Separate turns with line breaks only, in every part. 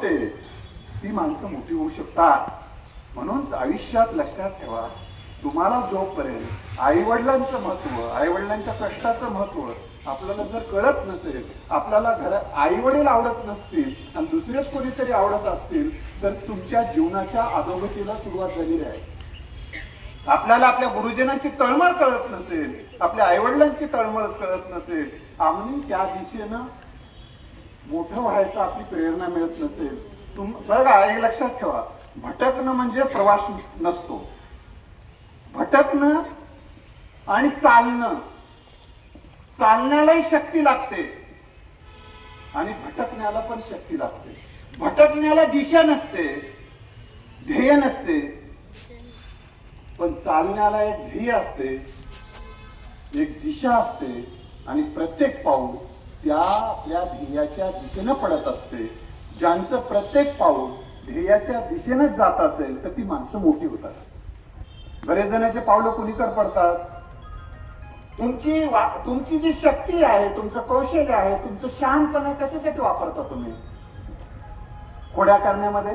होते ती माणसं मोठी होऊ शकतात. म्हणून आयुष्यात लक्षात ठेवा, तुम्हाला जोपर्यंत आई वडिलांचं महत्व, आई वडिलांच्या कष्टाचं महत्व आपल्याला जर कळत नसेल, आपल्याला घरात आई वडील आवडत नसतील आणि दुसरेच कोणीतरी आवडत असतील, तर तुमच्या जीवनाच्या अधोगतीला सुरुवात झालेली आहे. आपल्याला आपल्या गुरुजनांची तळमळ कळत नसेल, आपल्या आई वडिलांची तळमळ कळत नसेल, आम्ही त्या दिशेनं मोठं व्हायचं आपली प्रेरणा मिळत नसेल. बघा, एक लक्षात ठेवा, भटकणं म्हणजे प्रवास नसतो. भटकणं आणि चालणं, चालण्यालाही शक्ती लागते आणि भटकण्याला पण शक्ती लागते. भटकण्याला दिशा नसते, ध्येय नसते, पण चालण्याला एक ध्येय असते, एक दिशा असते आणि प्रत्येक पाऊल त्या आपल्या ध्येयाच्या दिशेनं पडत असते. ज्यांचं प्रत्येक पाऊल ध्येयाच्या दिशेनंच जात असेल तर ती माणसं मोठी होतात. बरेच जणांचे पावलं कुणीकडे पडतात. तुमची जी शक्ती आहे, तुमचं कौशल्य आहे, तुमचं शहाणपणा कशासाठी वापरता तुम्ही? खोड्या करण्यामध्ये,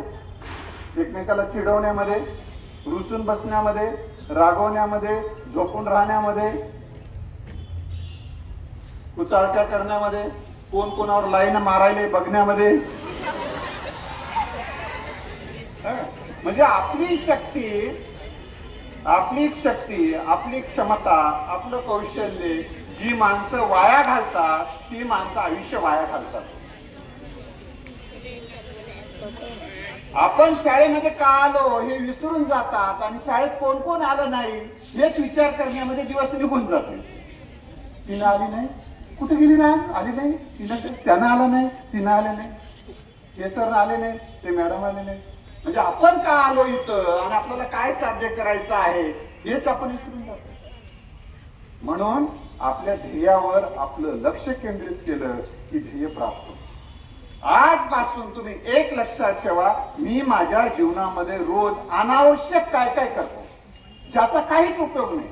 एकमेकाला चिडवण्यामध्ये, रुसून बसण्यामध्ये, रागवण्यामध्ये, झोपून राहण्यामध्ये, कुचाळत्या करण्यामध्ये, कोण कोणावर लाईन मारायले बघण्यामध्ये. म्हणजे आपली शक्ती, आपली क्षमता, आपलं कौशल्य जी माणसं वाया घालतात ती माणसं आयुष्य वाया घालतात. आपण शाळेमध्ये का आलो हे विसरून जातात आणि शाळेत कोण कोण आलं नाही हेच विचार करण्यामध्ये दिवस निघून जाते. तिनं आली नाही, कुठे गेली नाही, आली नाही, त्यानं आलं नाही, तिनं आले नाही, हे सर आले नाही, ते मॅडम आले नाही. म्हणजे आपण का आलो इथं आणि आपल्याला काय साध्य करायचं आहे हेच आपण विसरून जातो. म्हणून आपल्या ध्येयावर आपलं लक्ष केंद्रित केलं की ध्येय प्राप्त होतं. आजपासून तुम्ही एक लक्षात ठेवा, मी माझ्या जीवनामध्ये रोज अनावश्यक काय काय करतो ज्याचा काहीच उपयोग नाही,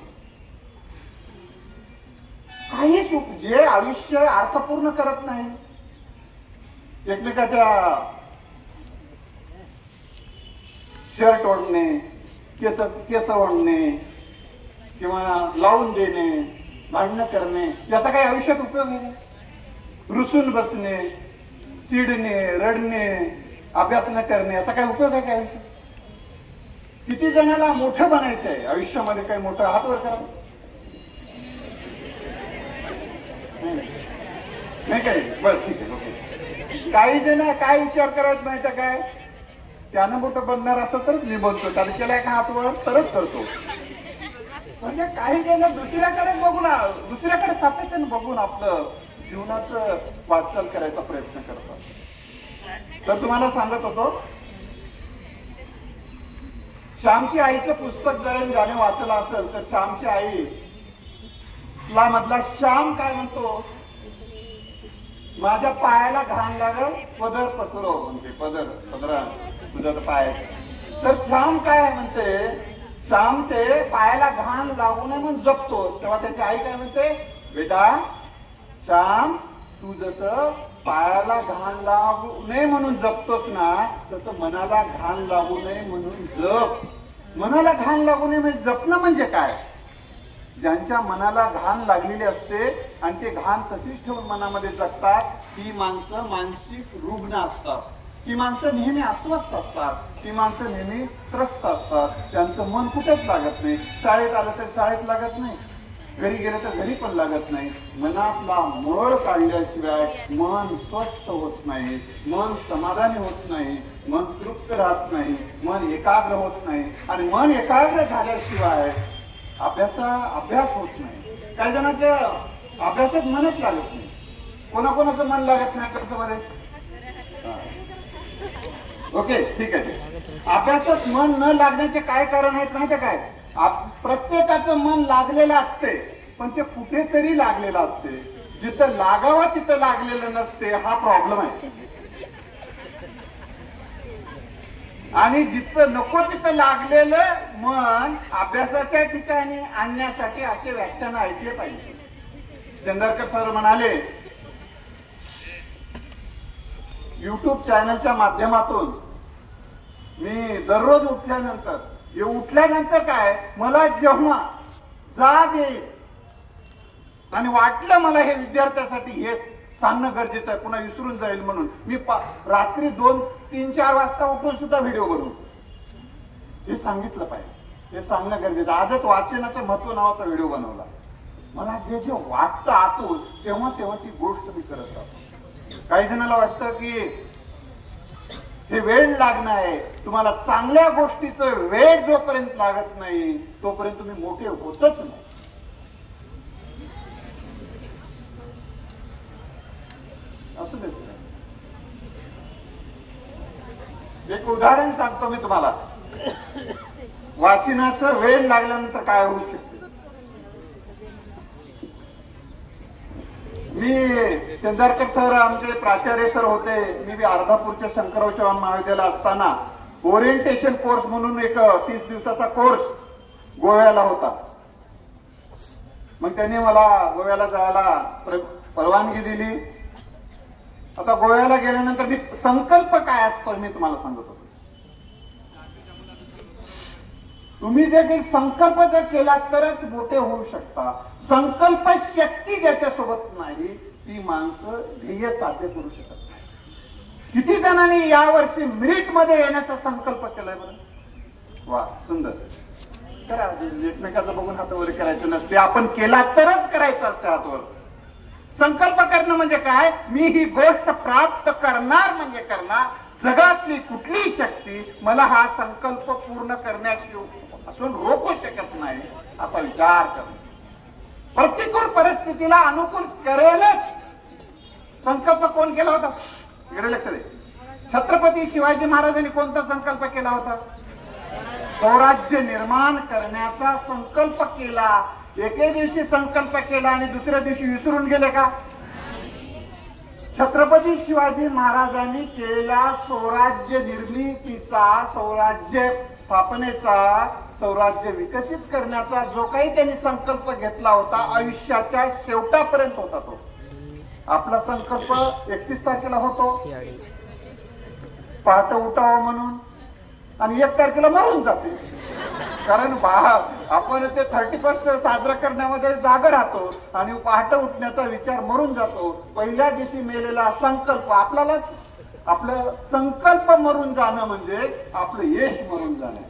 जे आयुष्य अर्थपूर्ण करत नाही. एकमेकाच्या शर्ट ओढणे, केस ओढणे किंवा लावून देणे, भांडणं करणे, याचा काही आयुष्यात उपयोग नाही. रुसून बसणे, चिडणे, रडणे, अभ्यास न करणे, याचा काही उपयोग आहे का आयुष्यात? किती जणांना मोठं बनायचंय आयुष्यामध्ये, काही मोठं हात वर करा. नाही काही, बस ठीक आहे, ओके. काही जण काय विचार करायचं माहिती काय, त्यानं मोठं बनणार असं तरच मी बोलतो, त्याला केलाय का हातवर तरच करतो. म्हणजे काही जण दुसऱ्याकडे बघून, दुसऱ्याकडे सातत्याने बघून आपलं जीवनाचं वाटचाल करायचा प्रयत्न करतात. तर तुम्हाला सांगत होतो, श्यामची आईचं पुस्तक जर गाणं वाचलं असेल तर श्यामची आई ला मधला श्याम काय म्हणतो, माझ्या पायाला घाण लागल पदर पसरो, म्हणते पदरा तुझा पाय. तर श्याम काय म्हणते, श्याम ते पायाला घाण लागू नये म्हणून जपतो. तेव्हा त्याची आई काय म्हणते, बेटा श्याम तू जसं पायाला घाण लागू नये म्हणून जपतोस ना, तसं मनाला घाण लागू नये म्हणून जप. मनाला घाण लागू नये म्हणजे जपणं म्हणजे काय, ज्यांच्या मनाला घाण लागलेली असते आणि ते घाण तशीच ठेवून मनामध्ये जगतात ती माणसं मानसिक रुग्ण असतात. ती माणसं नेहमी अस्वस्थ असतात, ती माणसं नेहमी त्रस्त असतात. त्यांचं मन कुठेच लागत नाही. शाळेत आलं तर शाळेत लागत नाही, घरी गेलं तर घरी पण लागत नाही. मनातला मळ काढल्याशिवाय मन स्वस्थ होत नाही, मन समाधानी होत नाही, मन तृप्त राहत नाही, मन एकाग्र होत नाही. आणि मन एकाग्र झाल्याशिवाय अभ्यास होत नाही. काही जणांचं अभ्यासात मनच लागत नाही. कोणाकोणाचं मन लागत नाही कसं मध्ये, ओके ठीक आहे. अभ्यासात मन न लागण्याचे काय कारण आहेत माहिती काय, प्रत्येकाचं मन लागलेलं असते पण ते कुठेतरी लागलेलं असते. जिथं लागावं तिथं लागलेलं नसते, हा प्रॉब्लेम आहे. आणि जिथं नको तिथं लागलेलं मन अभ्यासाच्या ठिकाणी आणण्यासाठी असे व्याख्यान ऐकले पाहिजे. चंदरकर सर म्हणाले, YouTube चॅनलच्या माध्यमातून मी दररोज उठल्यानंतर काय मला जेव्हा जाग येईल आणि वाटलं मला हे विद्यार्थ्यासाठी हे सांगणं गरजेचं आहे, पुन्हा विसरून जाईल म्हणून मी रात्री 2, 3, 4 वाजता उठून सुद्धा व्हिडिओ बनवतो. हे सांगितलं पाहिजे, हे सांगणं गरजेचं. आजच वाचनाचं महत्व नावाचा व्हिडिओ बनवला. मला जे जे वाटतं आतून तेव्हा ती गोष्ट मी करत राहतो. काही जणांना वाटतं की हे वेळ लागणं आहे. तुम्हाला चांगल्या गोष्टीचं वेळ जोपर्यंत लागत नाही तोपर्यंत तुम्ही मोठे होतच नाही. असं एक उदाहरण सांगतो मी तुम्हाला. वाचनाचं वेळ लागल्यानंतर काय होऊ शकते. मी चंदारकर सर आमचे प्राचार्य सर होते. मी अर्धापूरच्या शंकरराव चव्हाण महाविद्यालयात असताना ओरिएंटेशन कोर्स म्हणून एक 30 दिवसाचा कोर्स गोव्याला होता. मग त्यांनी मला गोव्याला जायला परवानगी दिली. आता गोव्याला गेल्यानंतर मी संकल्प काय असतो मी तुम्हाला सांगत होतो. तुम्ही जर काही संकल्प जर केला तरच मोठे होऊ शकता. संकल्प शक्ती ज्याच्यासोबत नाही ती माणसं ध्येय साध्य करू शकत नाही. किती जणांनी यावर्षी मिरिट मध्ये येण्याचा संकल्प केलाय बरं? वा, सुंदर. करा. एकमेकाचं बघून हातावर करायचं नसते, आपण केला तरच करायचं असते हातावर. संकल्प करणं म्हणजे काय? मी ही गोष्ट प्राप्त करणार म्हणजे करणार. जगातली कुठली शक्ती मला हा संकल्प पूर्ण करण्यापासून रोखू शकत नाही असा विचार करणं. प्रतिकूल परिस्थितीला अनुकूल करेलच. संकल्प कोण केला होता? इकडे लक्ष दे. छत्रपती शिवाजी महाराजांनी कोणता संकल्प केला होता? स्वराज्य निर्माण करण्याचा संकल्प केला. एके दिवशी संकल्प केला आणि दुसऱ्या दिवशी विसरून गेले का? छत्रपती शिवाजी महाराजांनी केलेला स्वराज्य निर्मितीचा, स्वराज्य स्थापनेचा, स्वराज्य विकसित करण्याचा जो काही त्यांनी संकल्प घेतला होता आयुष्याच्या शेवटापर्यंत होता. तो आपला संकल्प 31 तारखेला होतो पहाटे उठावं म्हणून आणि 1 तारखेला मरून जाते. कारण आपण ते 31st साजरा करण्यामध्ये जागा राहतो आणि पहाटे उठण्याचा विचार मरून जातो. पहिल्या दिवशी मेलेला संकल्प आपल्यालाच, आपलं संकल्प मरून जाणं म्हणजे आपलं यश मरून जाणं.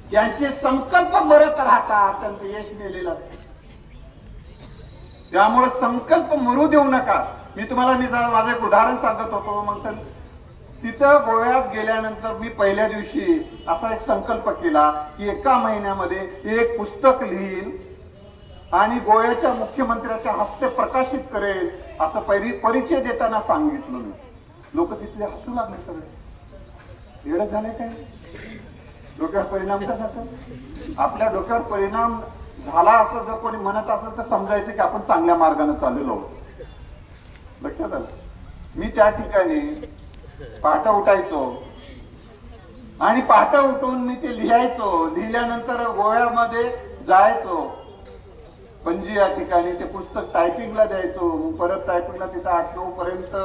ज्यांचे संकल्प मरत राहतात त्यांचं यश मेलेलं असतं. त्यामुळे संकल्प मरू देऊ नका. मी तुम्हाला माझं एक उदाहरण सांगत होतो. मग तिथं गोव्यात गेल्यानंतर मी पहिल्या दिवशी असा एक संकल्प केला की एका महिन्यामध्ये एक पुस्तक लिहील आणि गोव्याच्या मुख्यमंत्र्याच्या हस्ते प्रकाशित करेल असं परिचय देताना सांगितलं मी. लोक तिथले हसू लागले. सगळे एवढं झालंय काय? डोक्यावर परिणाम झाला असेल. आपल्या डोक्यावर परिणाम झाला असं जर कोणी म्हणत असेल तर समजायचं की आपण चांगल्या मार्गाने चाललेलो आहोत. लक्षात आलं? मी त्या ठिकाणी पहाटे उठायचो आणि पहाटे उठून मी ते लिहायचो. लिहिल्यानंतर गोव्यामध्ये जायचो पणजी या ठिकाणी ते पुस्तक टायपिंगला द्यायचो. परत टायपिंगला तिथं 8-9 पर्यंत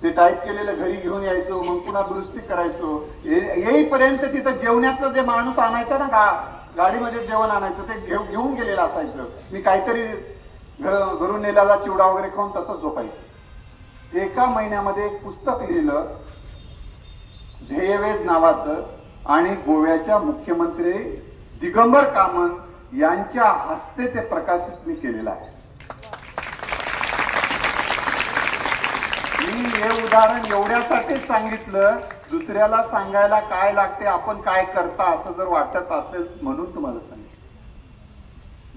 ते टाईप केलेलं घरी घेऊन यायचो. मग पुन्हा दुरुस्ती करायचो. येईपर्यंत तिथं जेवणाचं जे माणूस आणायचा ना, गाडीमध्ये जेवण आणायचं ते घेऊन गेलेलं असायचं. मी काहीतरी घरून नेलेला चिवडा वगैरे खाऊन तसंच झोपायचं. एका महिन्यामध्ये एक पुस्तक लिहिलं ध्येयवेध नावाचं आणि गोव्याच्या मुख्यमंत्री दिगंबर कामत यांच्या हस्ते ते प्रकाशित मी केलेलं आहे. मी हे उदाहरण एवढ्यासाठीच सांगितलं, दुसऱ्याला सांगायला काय लागते, आपण काय करता असं जर वाटत असेल म्हणून तुम्हाला सांगितलं.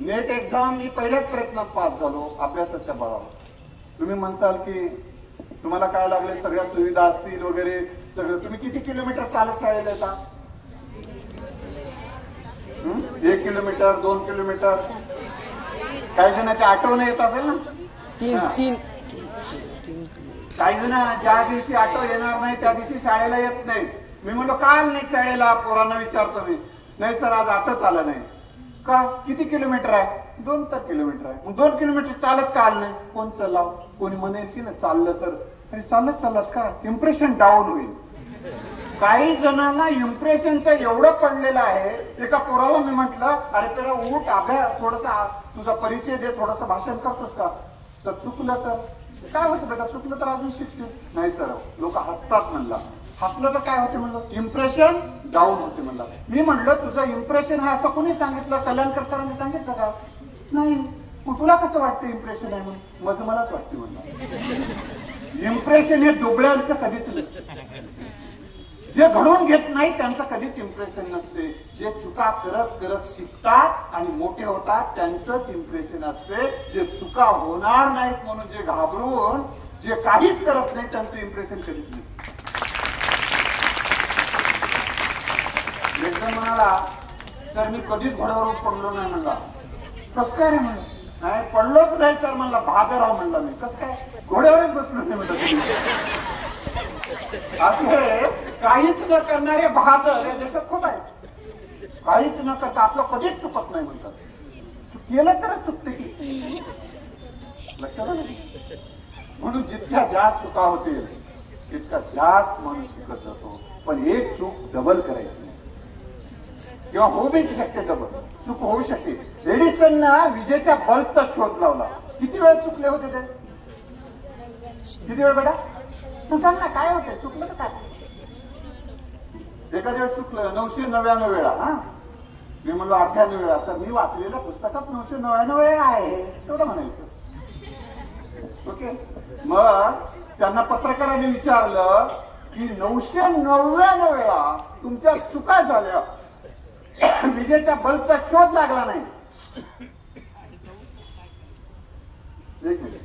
नेट एक्झाम मी पहिल्याच प्रयत्नात पास झालो अभ्यासाच्या बळावर. तुम्ही म्हणताल की तुम्हाला काय लागले, सगळ्या सुविधा असतील वगैरे सगळं. तुम्ही किती किलोमीटर चालत शाळेला येता? 1 किलोमीटर, 2 किलोमीटर. काही जणांची आठवण येत असेल ना.
3
काही जण ज्या दिवशी आठवण येणार नाही त्या दिवशी शाळेला येत नाही. मी म्हणलो काल नाही शाळेला, पोरांना विचारतो मी. नाही सर आज आठवत आलं नाही. का? किती किलोमीटर आहे? 2 किलोमीटर आहे. मग 2 किलोमीटर चालत का आलं नाही? कोण चलाव? कोणी म्हणेल की ना चाललं तर आणि चालत चालत का इम्प्रेशन डाऊन होईल. काही जणांना इम्प्रेशनचं एवढं पडलेलं आहे. एका पोराला मी म्हटलं, अरे त्याला उठ अभ्यास थोडासा तुझा परिचय दे, थोडस भाषण करतोस का. तर चुकलं तर काय होतं बेटा, चुकलं तर अजून शिक्षण नाही सर. लोक हसतात म्हणला. हसलं तर काय होते म्हणलं, इम्प्रेशन डाऊन होते म्हणला. मी म्हणलं तुझं इम्प्रेशन आहे असं कोणी सांगितलं, कल्याणकर सरांनी सांगितलं का. नाही. मग तुला कसं वाटतं इम्प्रेशन आहे म्हणून. माझं मलाच वाटते म्हणलं. इम्प्रेशन हे दुबळ्यांचं कधीच नसतं. जे घडवून घेत नाही त्यांचं कधीच इम्प्रेशन नसते. जे चुका करत करत शिकतात आणि मोठे होतात त्यांचंच इम्प्रेशन असते. जे चुका होणार नाहीत म्हणून जे घाबरून जे काहीच करत नाही त्यांचं इम्प्रेशन कधीच नसते. लेखन म्हणाला, सर मी कधीच घोड्यावरून पडलो नाही म्हणला. कसं काय रे म्हणलं. नाही पडलोच नाही सर म्हणला. भादराव म्हणला मी. कसं काय, घोड्यावरच बसलो नाही म्हणलं. असे काहीच न करणारे बहादर या देशात खूप आहेत. काहीच न करता आपलं कधीच चुकत नाही म्हणतात. केलं तरच चुकते की. लक्षात आलं. म्हणून जितक्या जास्त चुका होतील तितका जास्त माणूस शिकत जातो. पण एक चूक डबल करायची किंवा होऊ बी शकते. डबल चूक होऊ शकते. एडिसनना विजेच्या बल्बचा शोध लावला. किती वेळ चुकले होते ते. किती वेळ बेटा सांग ना, काय होतं चुकलं तर काय. एखाद्या वेळ चुकलं 999 वेळा. हा मी म्हणलो 98 वेळा. सर मी वाचलेल्या पुस्तकात 999 वेळा आहे तेवढं म्हणायचं. ओके. मग त्यांना पत्रकारांनी विचारलं की 999 वेळा तुमच्या चुका झाल्या, विजेच्या बल्बचा शोध लागला नाही. एक मिनिट.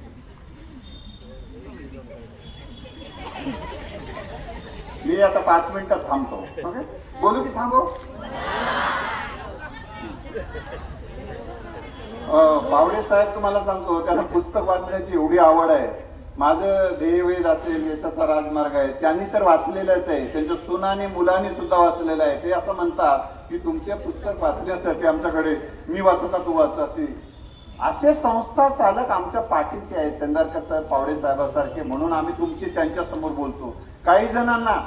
मी आता 5 मिनिटात थांबतो. ओके. बोलू की थांबो. पावडे साहेब तुम्हाला सांगतो, त्यांना पुस्तक वाचण्याची एवढी आवड आहे. माझं ध्येयवेद असेल, यशाचा राजमार्ग आहे, त्यांनी तर वाचलेलंच आहे. त्यांच्या सुनाने मुलांनी सुद्धा वाचलेलं आहे. ते असं म्हणतात की तुमचे पुस्तक वाचण्यासाठी आमच्याकडे मी वाचू का तू वाच असे संस्था चालक आमच्या पाठीशी आहेत. चंदारकर सर, पावडे साहेबांसारखे. म्हणून आम्ही तुमची त्यांच्या समोर बोलतो. काही जणांना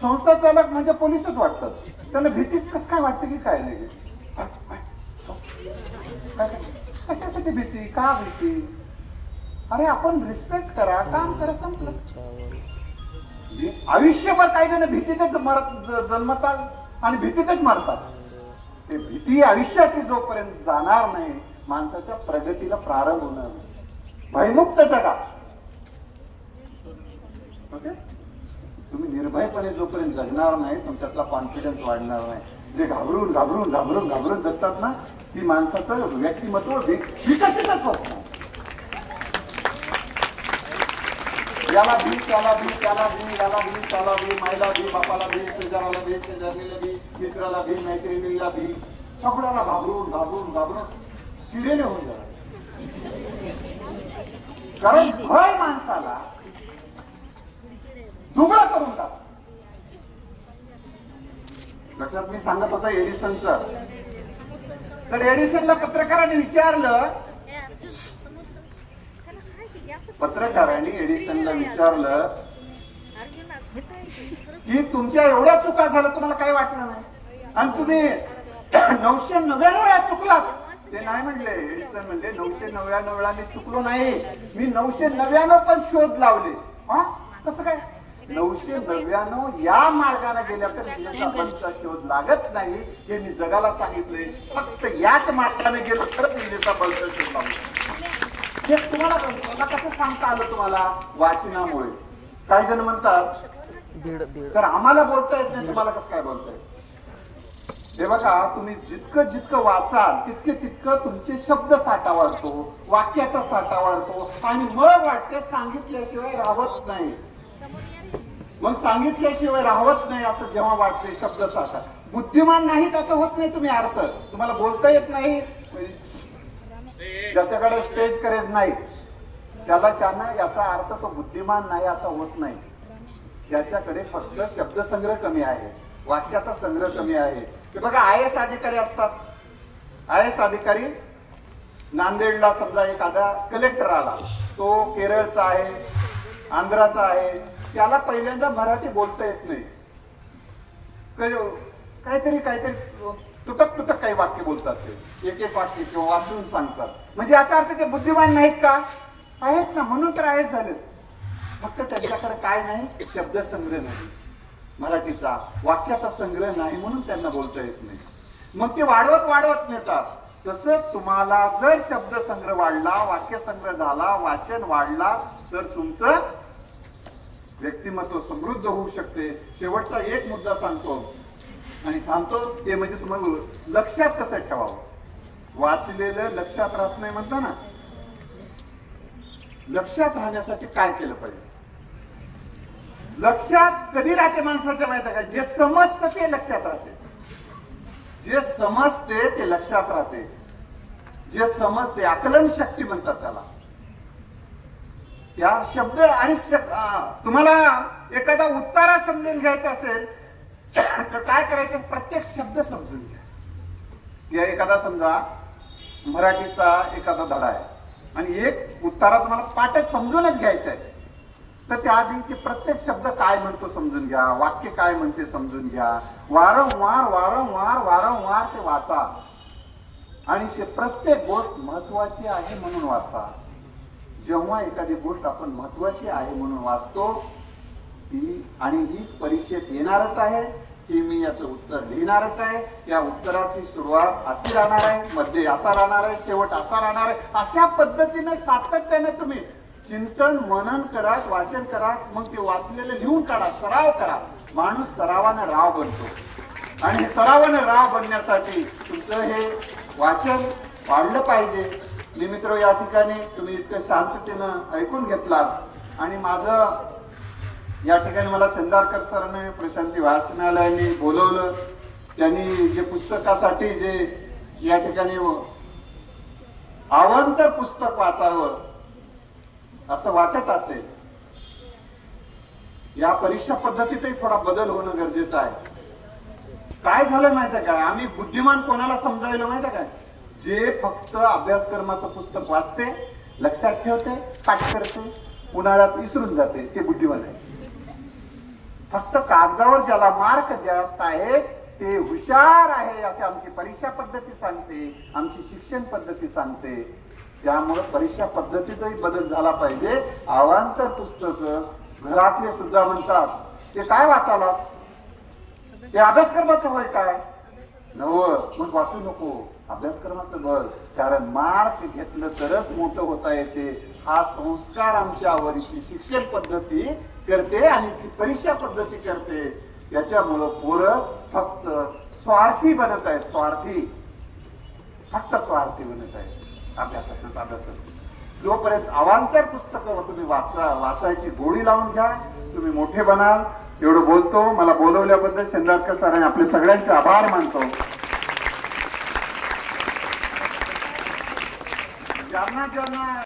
संस्था चालक म्हणजे पोलीसच वाटतात. त्यांना भीतीच कसं काय वाटतं की काय नाही. कशासाठी भीती, का भीती. अरे आपण रिस्पेक्ट करा, काम करा, संपलं. आयुष्यभर काही जण भीतीतच जन्मतात आणि भीतीतच मरतात. ते भीती आयुष्याची जोपर्यंत जाणार नाही माणसाच्या प्रगतीला प्रारंभ होणार नाही. भयमुक्त जगा. ओके. तुम्ही निर्भयपणे जोपर्यंत जगणार नाही तुमच्यातला कॉन्फिडन्स वाढणार नाही. जे घाबरून घाबरून घाबरून घाबरून जगतात ना ती माणसाचं व्यक्तिमत्व विकसितच होत नाही. याला भी, त्याला भी, त्याला भी, याला भी, त्याला भी, मायला भी, बापाला भी, शेजाराला भी, शेजारणीला भी, मित्राला भी, मैत्रिणीला भी, सगळ्याला घाबरून घाबरून घाबरून किडेने होऊन जातात. कारण भय माणसाला दुबळा करून टाकतो. लक्षात मी सांगत होता एडिसनचं. तर एडिसनला पत्रकारांनी विचारलं, पत्रकारांनी एडिसनला विचारलं की तुमच्या एवढ्या चुका झाल्या तुम्हाला काही वाटलं नाही आणि तुम्ही 999 वेळा चुकलात. ते नाही म्हणले. एडिसन म्हणले 999 वेळा मी चुकलो नाही, मी 999 पण शोध लावले. हा कसं काय. 999 या मार्गाने गेल्या तर विजेचा बल्बचा शोध लागत नाही हे मी जगाला सांगितले. फक्त याच मार्गाने गेलो तर विजेचा बल्बचा शोध लागला. हे तुम्हाला कसं सांगता आलं तुम्हाला. वाचनामुळे. काही जण म्हणतात सर आम्हाला बोलता येत नाही, तुम्हाला कसं काय बोलता येत. हे बघा तुम्ही जितकं जितकं वाचाल तितके तितकं तुमचे शब्द साठा वाढतो, वाक्याचा साठा वाढतो आणि मग वाटते सांगितल्याशिवाय राहत नाही. मग सांगितल्याशिवाय राहत नाही असं जेव्हा वाटते शब्द साठा. बुद्धिमान नाही तसं होत नाही. तुम्ही अर्थ तुम्हाला बोलता येत नाही, ज्याच्याकडे स्टेज करेज नाही त्याला याचा अर्थ तो बुद्धिमान नाही असं होत नाही. याच्याकडे फक्त शब्दसंग्रह कमी आहे, वाक्याचा संग्रह कमी आहे. ते बघा IAS अधिकारी असतात. IAS अधिकारी नांदेडला समजा एखादा कलेक्टर आला, तो केरळचा आहे, आंध्राचा आहे, त्याला पहिल्यांदा मराठी बोलता येत नाही, काहीतरी तुटक काही वाक्य बोलतात, ते एक वाक्य किंवा वाचून सांगतात. म्हणजे याचा अर्थ ते बुद्धिमान नाहीत का? आहेत ना, म्हणून तर आहेत झाले. फक्त त्यांच्याकडे काय नाही, शब्दसंग्रह नाही, मराठीचा वाक्याचा संग्रह नाही, म्हणून त्यांना बोलता येत नाही. मग ते वाढवत नेतात. तसं तुम्हाला जर शब्दसंग्रह वाढला, वाक्यसंग्रह झाला, वाचन वाढला, तर तुमचं व्यक्तिमत्व समृद्ध होऊ शकते. शेवटचा एक मुद्दा सांगतो आणि थांबतो, ते म्हणजे तुम्हाला लक्षात कसं ठेवावं. वाचलेलं लक्षात राहत नाही म्हणता ना, लक्षात राहण्यासाठी काय केलं पाहिजे? लक्षात कधी राहते माणसाच्या माहिती का? जे समजतं ते लक्षात राहते, जे समजते ते लक्षात राहते, जे समजते आकलन शक्ती म्हणतात त्याला. त्या शब्द आणि तुम्हाला एखादा उत्तारा समजून घ्यायचा असेल तर काय करायचं? प्रत्येक शब्द समजून घ्या. एखादा समजा मराठीचा एखादा धडा आहे आणि एक उत्तारा तुम्हाला पाठच समजूनच घ्यायचा आहे, तर त्याआधी ते प्रत्येक शब्द काय म्हणतो समजून घ्या, वाक्य काय म्हणते समजून घ्या, वारंवार ते वाचा आणि प्रत्येक गोष्ट महत्वाची आहे म्हणून वाचा. जेव्हा एखादी गोष्ट आपण महत्वाची आहे म्हणून वाचतो ती, आणि हीच परीक्षेत येणारच आहे, की मी याचं उत्तर लिहिणारच आहे, या उत्तराची सुरुवात अशी राहणार आहे, मध्ये असा राहणार आहे, शेवट असा राहणार आहे. अशा पद्धतीने सातत्याने तुम्ही चिंतन मनन करा, वाचन करा, मग ते वाचलेलं लिहून काढा, सराव करा. माणूस सरावाने राव बनतो आणि हे सरावाने राव बनण्यासाठी तुमचं हे वाचन वाढलं पाहिजे. मी मित्र या ठिकाणी तुम्ही इतकं शांततेनं ऐकून घेतलात आणि माझं या ठिकाणी मला शेंदारकर सरांनी प्रशांती वाचनालयाने बोलवलं. त्यांनी जे पुस्तकासाठी जे या ठिकाणी अवांतर पुस्तक वाचावं असं वाटत असेल, या परीक्षा पद्धतीतही थोडा बदल होणं गरजेचं आहे. काय झालं माहितीये काय? आम्ही बुद्धिमान कोणाला समजायला माहितीये काय? जे फक्त अभ्यासक्रमाचं पुस्तक वाचते, लक्षात ठेवते, पाठ करते, उन्हाळ्यात विसरून जाते, ते बुद्धिमान आहे. फक्त कागदावर ज्याला मार्क जास्त आहे ते हुशार आहे असे आमची परीक्षा पद्धती सांगते, आमची शिक्षण पद्धती सांगते. त्यामुळे परीक्षा पद्धतीतही बदल झाला पाहिजे. अवांतर पुस्तक घरातले सुद्धा म्हणतात ते काय वाचायला, ते अभ्यासक्रमाचं होय काय नवं, मग वाचू नको, अभ्यासक्रमाचं बळ. कारण मार्क घेतलं तरच मोठं होता येते, हा संस्कार आमच्यावर शिक्षण पद्धती करते आणि ती परीक्षा पद्धती करते. त्याच्यामुळं पोरं फक्त स्वार्थी बनत आहेत, फक्त स्वार्थी बनत आहेत अभ्यासाचं. जोपर्यंत अवांतर पुस्तकं तुम्ही वाचायची गोडी लावून घ्या, तुम्ही मोठे बनाल. एवढं बोलतो. मला बोलवल्याबद्दल शेंदारकर सरांनी आपले सगळ्यांचे आभार मानतो. ज्यांना